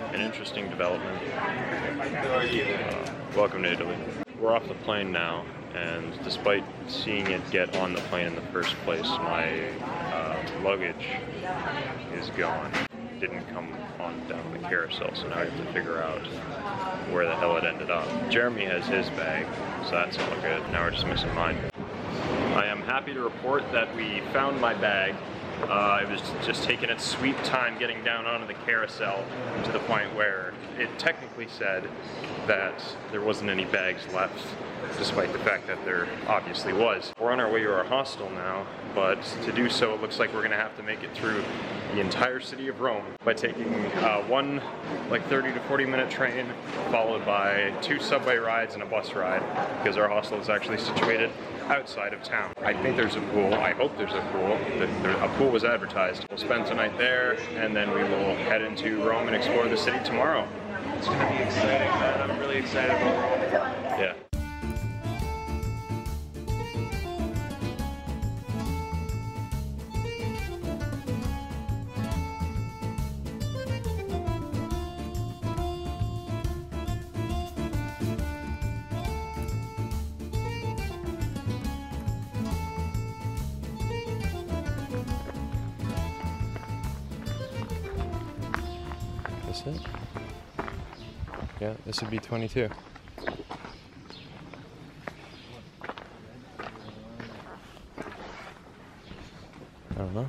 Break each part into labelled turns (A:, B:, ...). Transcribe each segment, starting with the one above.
A: An interesting development. Welcome to Italy. We're off the plane now, and despite seeing it get on the plane in the first place, my luggage is gone. It didn't come on down the carousel, so now I have to figure out where the hell it ended up. Jeremy has his bag, so that's all good. Now we're just missing mine. I am happy to report that we found my bag. It was just taking its sweet time getting down onto the carousel to the point where it technically said that there wasn't any bags left, despite the fact that there obviously was. We're on our way to our hostel now, but to do so it looks like we're gonna have to make it through the entire city of Rome by taking one like 30 to 40 minute train, followed by 2 subway rides and a bus ride, because our hostel is actually situated outside of town. I think there's a pool. I hope there's a pool. A pool was advertised. We'll spend tonight there, and then we will head into Rome and explore the city tomorrow. It's gonna be exciting, man. I'm really excited about Rome. Yeah. This it? Yeah, this would be 22. I don't know.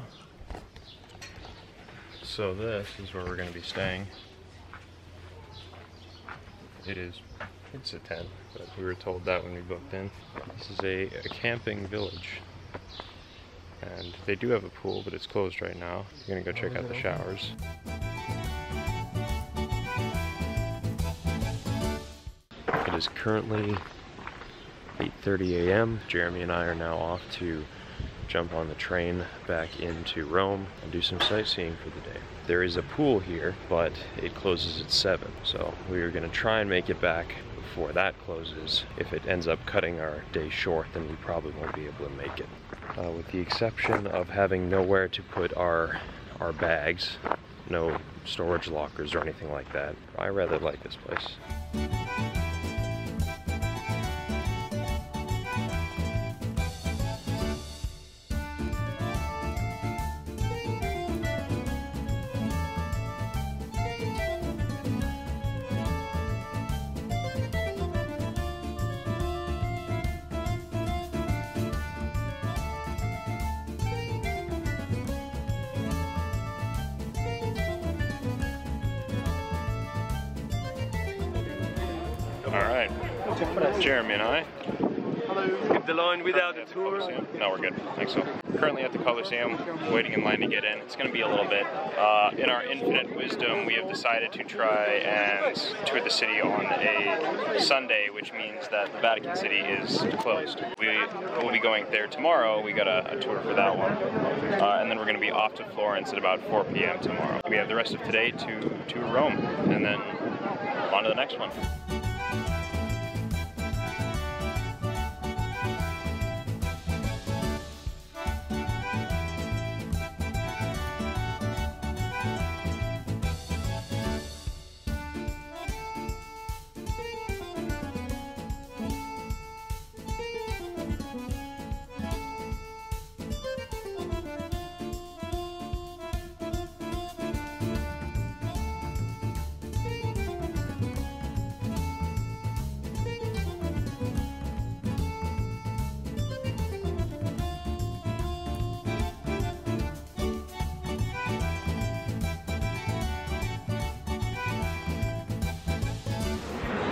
A: So this is where we're going to be staying. It's a 10, but we were told that when we booked in. This is a camping village. And they do have a pool, but it's closed right now. We're going to go check out the showers. It is currently 8:30 a.m. Jeremy and I are now off to jump on the train back into Rome and do some sightseeing for the day. There is a pool here, but it closes at 7, so we are going to try and make it back before that closes. If it ends up cutting our day short, then we probably won't be able to make it. With the exception of having nowhere to put our bags, no storage lockers or anything like that, I rather like this place. Alright, Jeremy and I.
B: Hello. Skip the line without a tour.
A: No, we're good. Thanks so. Currently at the Colosseum, waiting in line to get in. It's going to be a little bit. In our infinite wisdom, we have decided to try and tour the city on a Sunday, which means that the Vatican City is closed. We will be going there tomorrow. We got a tour for that one. And then we're going to be off to Florence at about 4 p.m. tomorrow. We have the rest of today to Rome, and then on to the next one.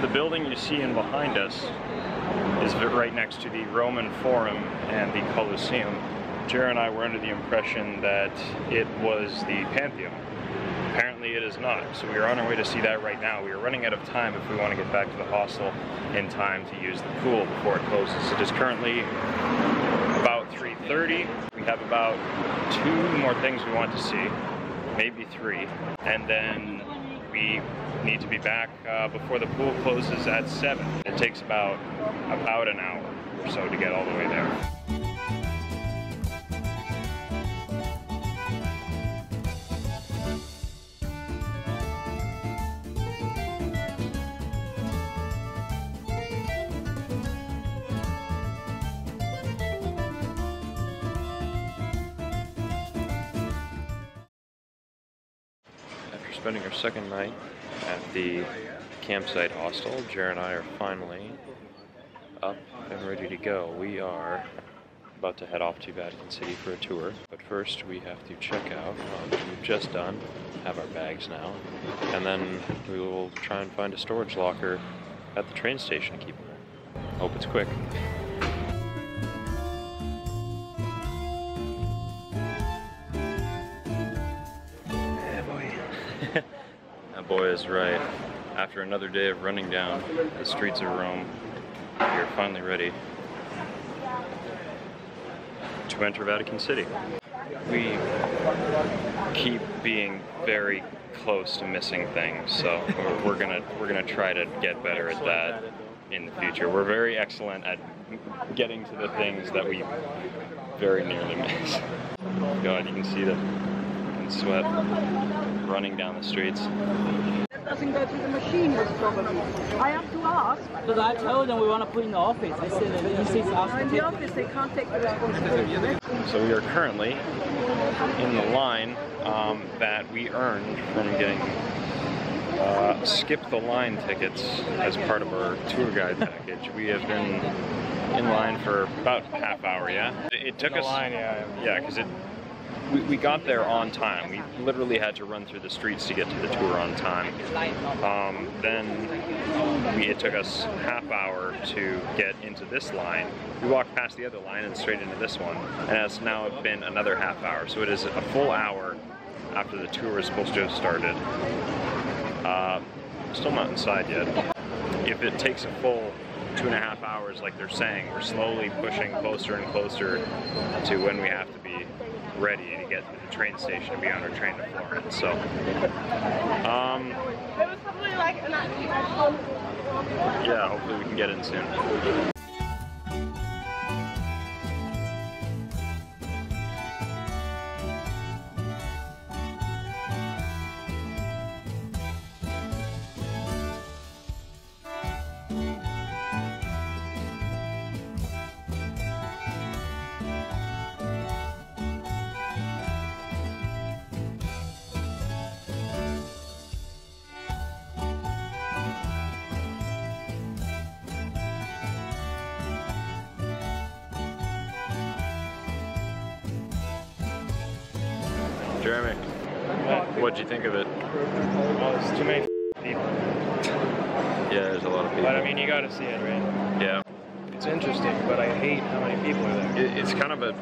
A: The building you see in behind us is right next to the Roman Forum and the Colosseum. Jared and I were under the impression that it was the Pantheon. Apparently it is not, so we are on our way to see that right now. We are running out of time if we want to get back to the hostel in time to use the pool before it closes. It is currently about 3:30. We have about 2 more things we want to see, maybe 3, and then we need to be back before the pool closes at 7. It takes about an hour or so to get all the way there. spending our second night at the campsite hostel. Jer and I are finally up and ready to go. We are about to head off to Vatican City for a tour, but first we have to check out what we've just done, have our bags now, and then we will try and find a storage locker at the train station to keep them. Hope it's quick. Yeah, boy. That boy is right. After another day of running down the streets of Rome, we are finally ready to enter Vatican City. We keep being very close to missing things, so we're gonna try to get better at that in the future. We're very excellent at getting to the things that we very nearly miss. God, you can see the sweat running down the streets.
C: That doesn't go to the machine, most probably. I have to ask.
D: Because I told them we want to put in the office. I said that
C: In the office, they can't take the responsibility.
A: So we are currently in the line that we earned from getting skip the line tickets as part of our tour guide package. We have been in line for about a half hour, yeah? It took us... Yeah, because we got there on time. We literally had to run through the streets to get to the tour on time. Then it took us half hour to get into this line. We walked past the other line and straight into this one, and it's now been another half hour. So it is a full hour after the tour is supposed to have started. Still not inside yet. If it takes a full 2.5 hours like they're saying, we're slowly pushing closer and closer to when we have to be ready to get to the train station and be on our train to Florence. So, yeah, hopefully we can get in soon. Jeremy, what'd you think of it?
B: Well, there's too many people.
A: Yeah, there's a lot of people.
B: But I mean, you gotta see it, right?
A: Yeah.
B: It's interesting, but I hate how many people are there.
A: It's kind of a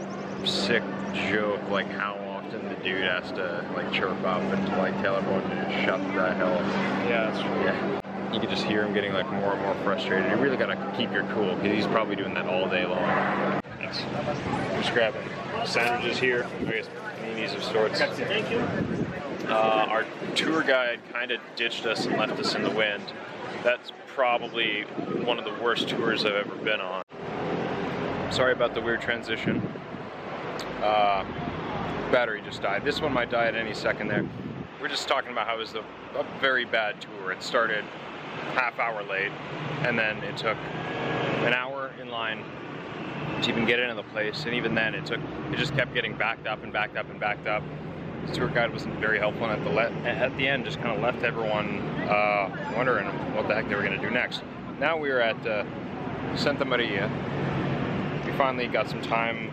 A: sick joke, like how often the dude has to like chirp up and like tell everyone to just shut the hell up.
B: Yeah, that's true.
A: Yeah. You can just hear him getting like more and more frustrated. You really gotta keep your cool, because he's probably doing that all day long. Thanks. Just grabbing sandwiches here, various paninis of sorts.
B: Thank you.
A: Our tour guide kind of ditched us and left us in the wind. That's probably one of the worst tours I've ever been on. Sorry about the weird transition. Battery just died. This one might die at any second there. We're just talking about how it was a very bad tour. It started half hour late, and then it took an hour in line to even get into the place, and even then it just kept getting backed up and backed up and backed up. The tour guide wasn't very helpful, and at the end just kind of left everyone wondering what the heck they were going to do next. Now we're at Santa Maria. We finally got some time.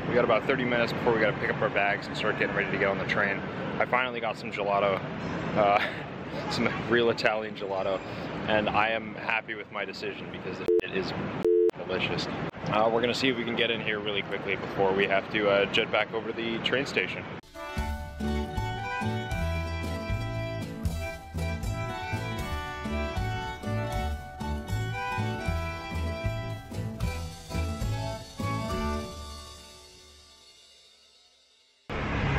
A: We got about 30 minutes before we got to pick up our bags and start getting ready to get on the train. I finally got some gelato, some real Italian gelato, and I am happy with my decision because it is delicious. We're gonna see if we can get in here really quickly before we have to jet back over to the train station.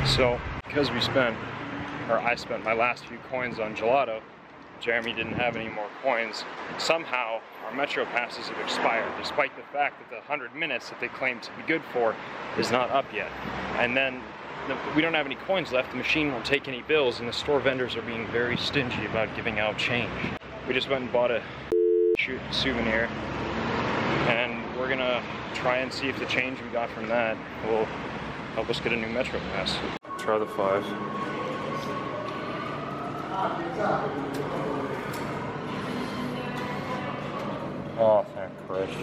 A: So, because I spent my last few coins on gelato, Jeremy didn't have any more coins. Somehow, our Metro passes have expired, despite the fact that the 100 minutes that they claim to be good for is not up yet. And then, we don't have any coins left, the machine won't take any bills, and the store vendors are being very stingy about giving out change. We just went and bought a souvenir, and we're gonna try and see if the change we got from that will help us get a new Metro pass. Try the 5. Oh, thank Christ.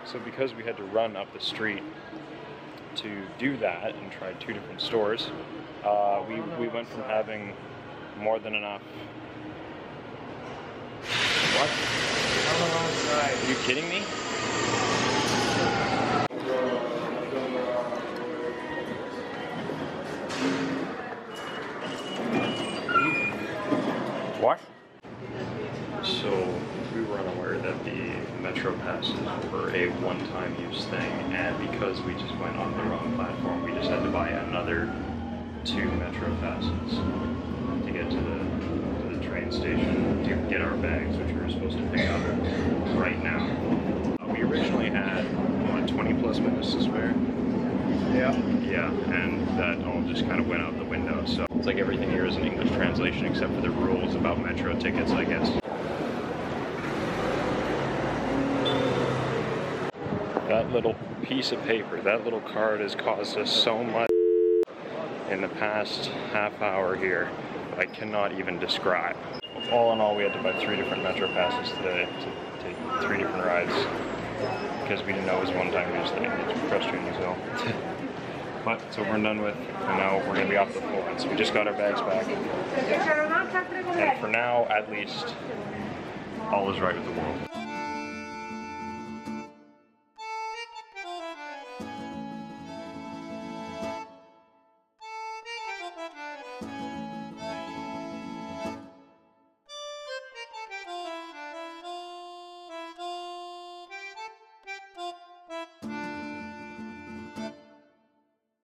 A: So because we had to run up the street to do that and try 2 different stores, we went from having more than enough. What?
B: On the wrong side.
A: Are you kidding me? What? So we were unaware that the Metro passes were a one-time use thing, and because we just went on the wrong platform, we just had to buy another 2 Metro passes to get to the train station to get our bags, which we were supposed to pick up right now. We originally had, what, 20 plus minutes to spare?
B: Yeah.
A: Yeah, and that all just kind of went out the window. So it's like everything here is an English translation except for the rules about Metro tickets, I guess. That little piece of paper, that little card has caused us so much in the past half hour here. I cannot even describe. All in all, we had to buy 3 different Metro passes today to take 3 different rides because we didn't know it was one-time use thing. It's frustrating as hell. But so we're done with, and now we're going to be off to Florence. We just got our bags back. And for now, at least, all is right with the world.